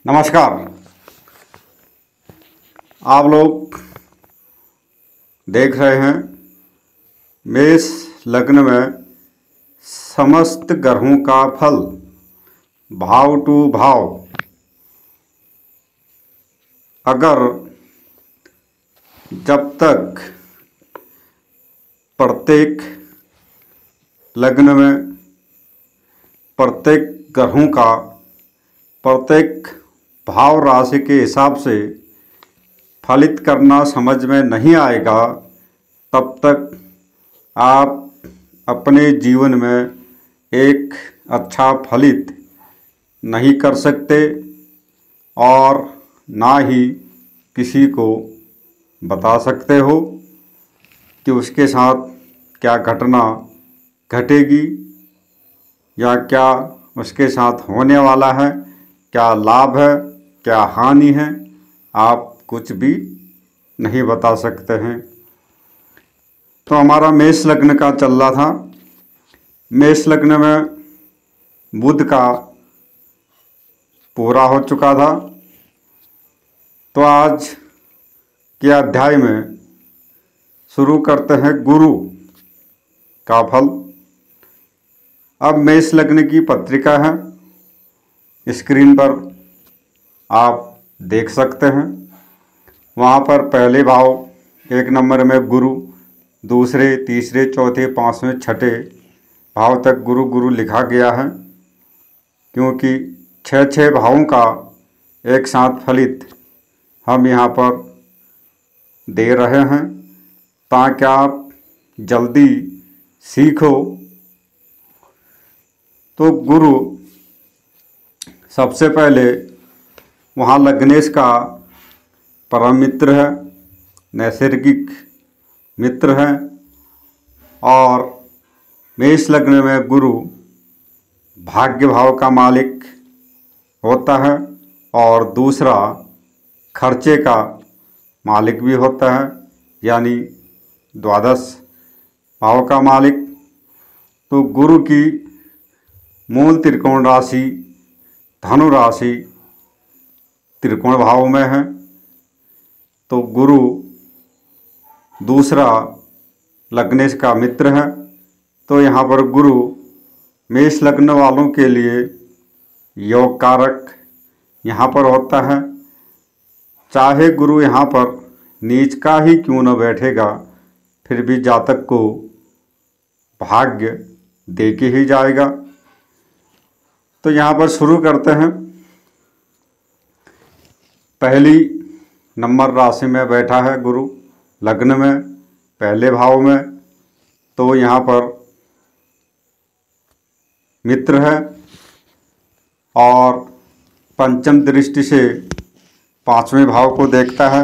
नमस्कार। आप लोग देख रहे हैं मेष लग्न में समस्त ग्रहों का फल भाव टू भाव। अगर जब तक प्रत्येक लग्न में प्रत्येक ग्रहों का प्रत्येक भाव राशि के हिसाब से फलित करना समझ में नहीं आएगा, तब तक आप अपने जीवन में एक अच्छा फलित नहीं कर सकते और ना ही किसी को बता सकते हो कि उसके साथ क्या घटना घटेगी या क्या उसके साथ होने वाला है, क्या लाभ है क्या हानि है, आप कुछ भी नहीं बता सकते हैं। तो हमारा मेष लग्न का चल रहा था। मेष लग्न में बुध का पूरा हो चुका था। तो आज के अध्याय में शुरू करते हैं गुरु का फल। अब मेष लग्न की पत्रिका है, स्क्रीन पर आप देख सकते हैं। वहाँ पर पहले भाव एक नंबर में गुरु, दूसरे तीसरे चौथे पांचवें छठे भाव तक गुरु गुरु लिखा गया है, क्योंकि छह भावों का एक साथ फलित हम यहाँ पर दे रहे हैं ताकि आप जल्दी सीखो। तो गुरु सबसे पहले वहाँ लग्नेश का परम मित्र है, नैसर्गिक मित्र है, और मेष लग्न में गुरु भाग्य भाव का मालिक होता है और दूसरा खर्चे का मालिक भी होता है, यानी द्वादश भाव का मालिक। तो गुरु की मूल त्रिकोण राशि धनु राशि त्रिकोण भाव में है। तो गुरु दूसरा लग्नेश का मित्र है। तो यहाँ पर गुरु मेष लग्न वालों के लिए योग कारक यहाँ पर होता है। चाहे गुरु यहाँ पर नीच का ही क्यों न बैठेगा, फिर भी जातक को भाग्य दे के ही जाएगा। तो यहाँ पर शुरू करते हैं। पहली नंबर राशि में बैठा है गुरु लग्न में पहले भाव में। तो यहाँ पर मित्र है और पंचम दृष्टि से पांचवें भाव को देखता है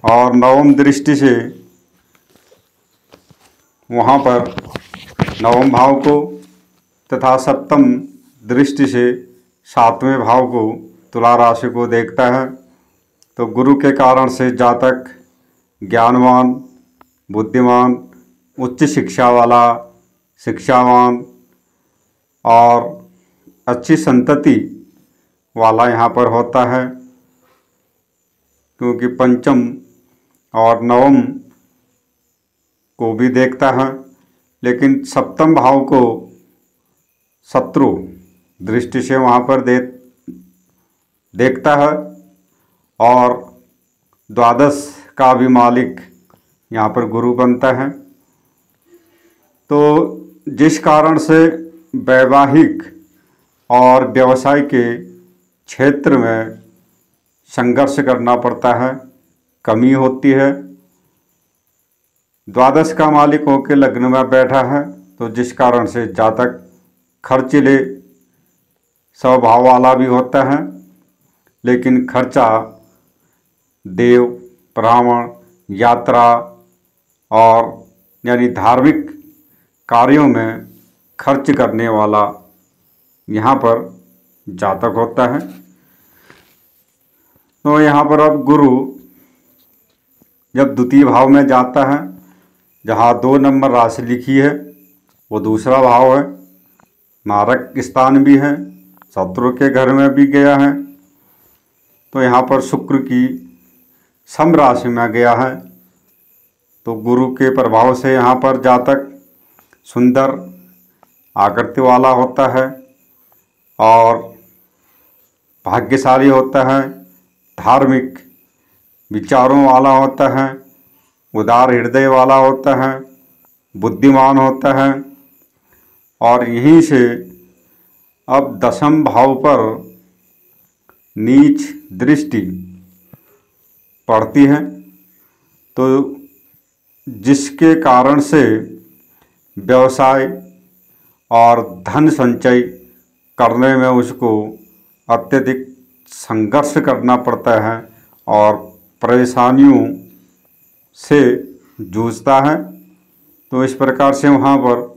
और नवम दृष्टि से वहाँ पर नवम भाव को तथा सप्तम दृष्टि से सातवें भाव को तुला राशि को देखता है। तो गुरु के कारण से जातक ज्ञानवान, बुद्धिमान, उच्च शिक्षा वाला, शिक्षावान और अच्छी संतति वाला यहाँ पर होता है, क्योंकि पंचम और नवम को भी देखता है, लेकिन सप्तम भाव को शत्रु दृष्टि से वहाँ पर देखता है और द्वादश का भी मालिक यहाँ पर गुरु बनता है। तो जिस कारण से वैवाहिक और व्यवसाय के क्षेत्र में संघर्ष करना पड़ता है, कमी होती है। द्वादश का मालिक होकर लग्न में बैठा है, तो जिस कारण से जातक खर्चीले स्वभाव वाला भी होता है, लेकिन खर्चा देव, ब्राह्मण, यात्रा और यानी धार्मिक कार्यों में खर्च करने वाला यहाँ पर जातक होता है। तो यहाँ पर अब गुरु जब द्वितीय भाव में जाता है, जहाँ 2 नंबर राशि लिखी है वो दूसरा भाव है, मारक स्थान भी है, शत्रु के घर में भी गया है। तो यहाँ पर शुक्र की सम राशि में गया है, तो गुरु के प्रभाव से यहाँ पर जातक सुंदर आकृति वाला होता है और भाग्यशाली होता है, धार्मिक विचारों वाला होता है, उदार हृदय वाला होता है, बुद्धिमान होता है। और यहीं से अब दशम भाव पर नीच दृष्टि पड़ती है, तो जिसके कारण से व्यवसाय और धन संचय करने में उसको अत्यधिक संघर्ष करना पड़ता है और परेशानियों से जूझता है। तो इस प्रकार से वहाँ पर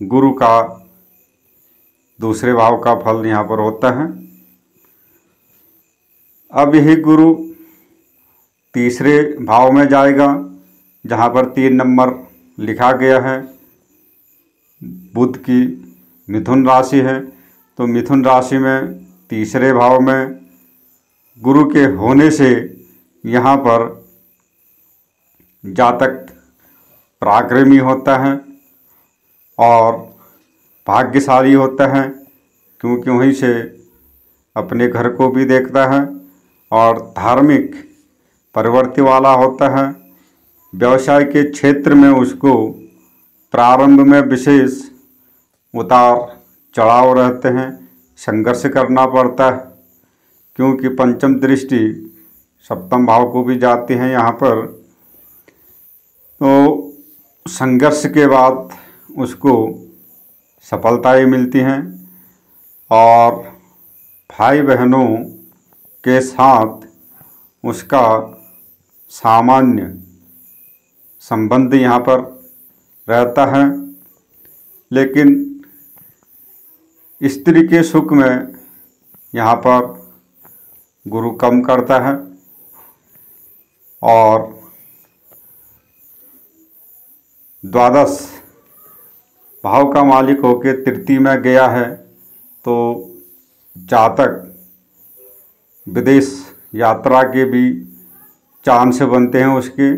गुरु का दूसरे भाव का फल यहाँ पर होता है। अब यही गुरु तीसरे भाव में जाएगा, जहाँ पर 3 नंबर लिखा गया है। बुध की मिथुन राशि है, तो मिथुन राशि में तीसरे भाव में गुरु के होने से यहाँ पर जातक पराक्रमी होता है और भाग्यशाली होता है, क्योंकि वहीं से अपने घर को भी देखता है और धार्मिक प्रवृत्ति वाला होता है। व्यवसाय के क्षेत्र में उसको प्रारंभ में विशेष उतार चढ़ाव रहते हैं, संघर्ष करना पड़ता है, क्योंकि पंचम दृष्टि सप्तम भाव को भी जाती है यहाँ पर। तो संघर्ष के बाद उसको सफलताएं मिलती हैं और भाई बहनों के साथ उसका सामान्य संबंध यहाँ पर रहता है। लेकिन स्त्री के सुख में यहाँ पर गुरु कम करता है और द्वादश भाव का मालिक होकर तृतीय में गया है, तो जातक विदेश यात्रा के भी चांस बनते हैं उसके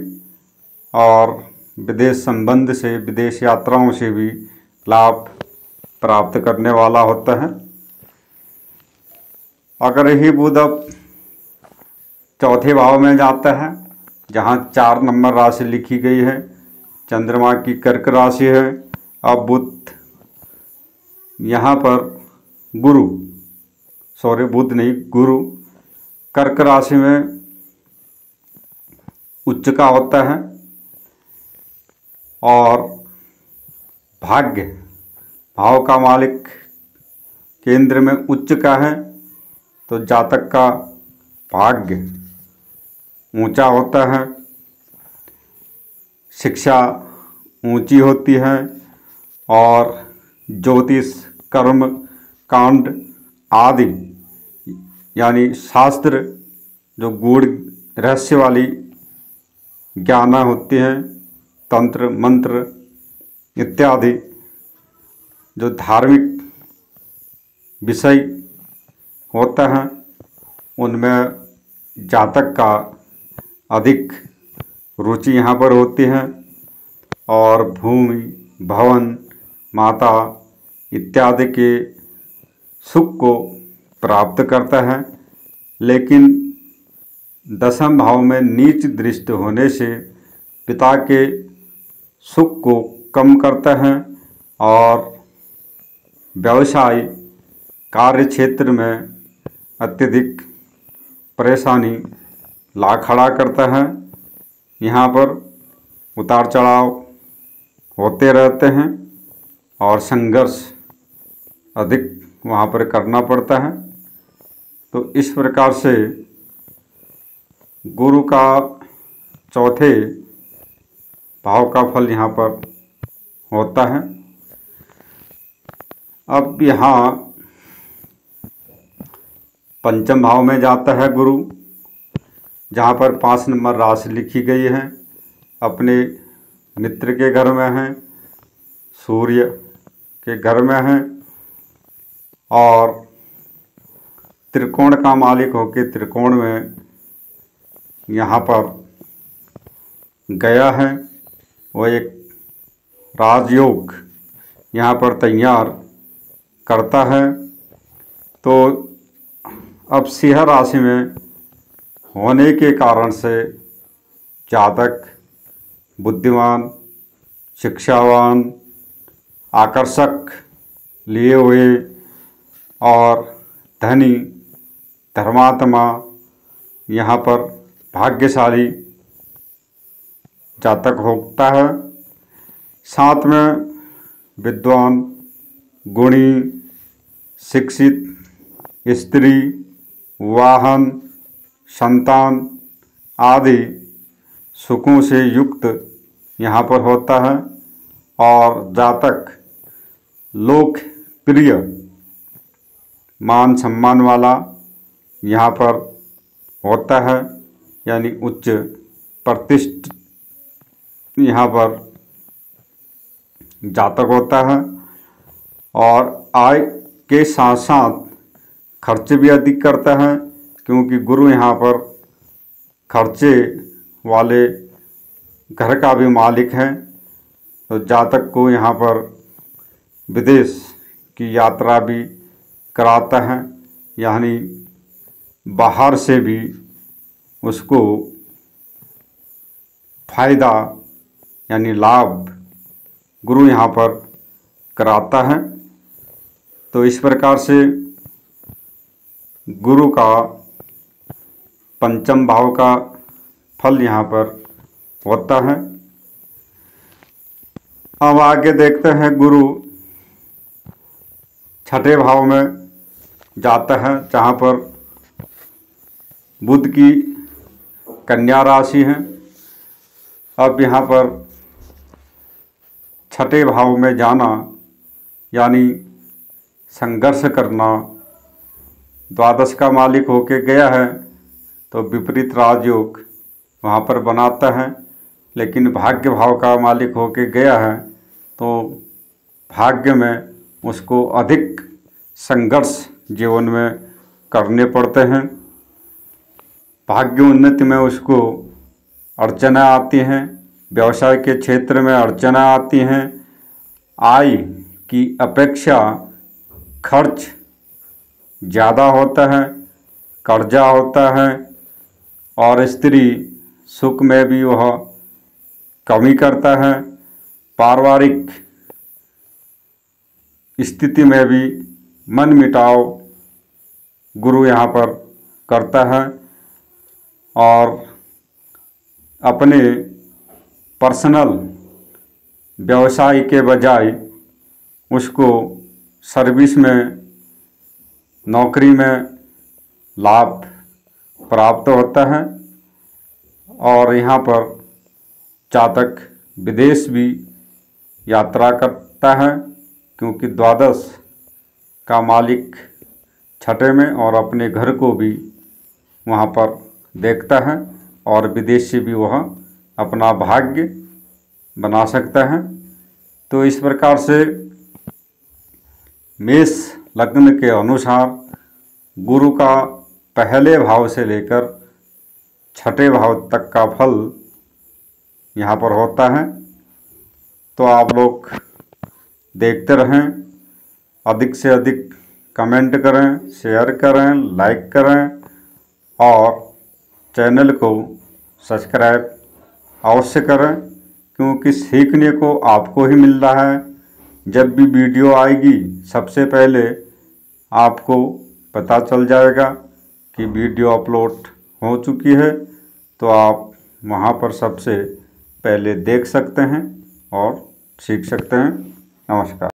और विदेश संबंध से, विदेश यात्राओं से भी लाभ प्राप्त करने वाला होता है। अगर यही बुध अब चौथे भाव में जाता है, जहाँ 4 नंबर राशि लिखी गई है, चंद्रमा की कर्क राशि है। अब बुध यहाँ पर गुरु कर्क राशि में उच्च का होता है और भाग्य भाव का मालिक केंद्र में उच्च का है, तो जातक का भाग्य ऊंचा होता है, शिक्षा ऊंची होती है और ज्योतिष, कर्म कांड आदि यानी शास्त्र, जो गूढ़ रहस्य वाली ज्ञान होती हैं, तंत्र मंत्र इत्यादि जो धार्मिक विषय होता है, उनमें जातक का अधिक रुचि यहाँ पर होती है और भूमि, भवन, माता इत्यादि के सुख को प्राप्त करता है। लेकिन दशम भाव में नीच दृष्टि होने से पिता के सुख को कम करता है और व्यवसाय कार्य क्षेत्र में अत्यधिक परेशानी ला खड़ा करता है। यहाँ पर उतार चढ़ाव होते रहते हैं और संघर्ष अधिक वहाँ पर करना पड़ता है। तो इस प्रकार से गुरु का चौथे भाव का फल यहाँ पर होता है। अब यहाँ पंचम भाव में जाता है गुरु, जहाँ पर 5 नंबर राशि लिखी गई है, अपने मित्र के घर में है, सूर्य के घर में है और त्रिकोण का मालिक होकर त्रिकोण में यहाँ पर गया है, वो एक राजयोग यहाँ पर तैयार करता है। तो अब सिंह राशि में होने के कारण से जातक बुद्धिमान, शिक्षावान, आकर्षक लिए हुए और धनी, धर्मात्मा, यहाँ पर भाग्यशाली जातक होता है। साथ में विद्वान, गुणी, शिक्षित, स्त्री, वाहन, संतान आदि सुखों से युक्त यहाँ पर होता है और जातक लोकप्रिय, मान सम्मान वाला यहाँ पर होता है, यानी उच्च प्रतिष्ठित यहाँ पर जातक होता है। और आय के साथ साथ खर्चे भी अधिक करता है, क्योंकि गुरु यहाँ पर खर्चे वाले घर का भी मालिक है। तो जातक को यहाँ पर विदेश की यात्रा भी कराता है, यानी बाहर से भी उसको फायदा यानी लाभ गुरु यहाँ पर कराता है। तो इस प्रकार से गुरु का पंचम भाव का फल यहाँ पर होता है। अब आगे देखते हैं, गुरु छठे भाव में जाता है, जहाँ पर बुध की कन्या राशि है। अब यहाँ पर छठे भाव में जाना यानी संघर्ष करना, द्वादश का मालिक होके गया है तो विपरीत राजयोग वहाँ पर बनाता है। लेकिन भाग्य भाव का मालिक होके गया है तो भाग्य में उसको अधिक संघर्ष जीवन में करने पड़ते हैं। भाग्य उन्नति में उसको अड़चना आती हैं, व्यवसाय के क्षेत्र में अड़चना आती हैं, आय की अपेक्षा खर्च ज़्यादा होता है, कर्जा होता है, और स्त्री सुख में भी वह कमी करता है। पारिवारिक स्थिति में भी मन मिटाव गुरु यहाँ पर करता है और अपने पर्सनल व्यवसाय के बजाय उसको सर्विस में, नौकरी में लाभ प्राप्त होता है। और यहाँ पर जातक विदेश भी यात्रा करता है, क्योंकि द्वादश का मालिक छठे में और अपने घर को भी वहाँ पर देखता है और विदेश से भी वह अपना भाग्य बना सकता है। तो इस प्रकार से मेष लग्न के अनुसार गुरु का पहले भाव से लेकर छठे भाव तक का फल यहाँ पर होता है। तो आप लोग देखते रहें, अधिक से अधिक कमेंट करें, शेयर करें, लाइक करें और चैनल को सब्सक्राइब अवश्य करें, क्योंकि सीखने को आपको ही मिल रहा है। जब भी वीडियो आएगी सबसे पहले आपको पता चल जाएगा कि वीडियो अपलोड हो चुकी है, तो आप वहां पर सबसे पहले देख सकते हैं और सीख सकते हैं। नमस्कार।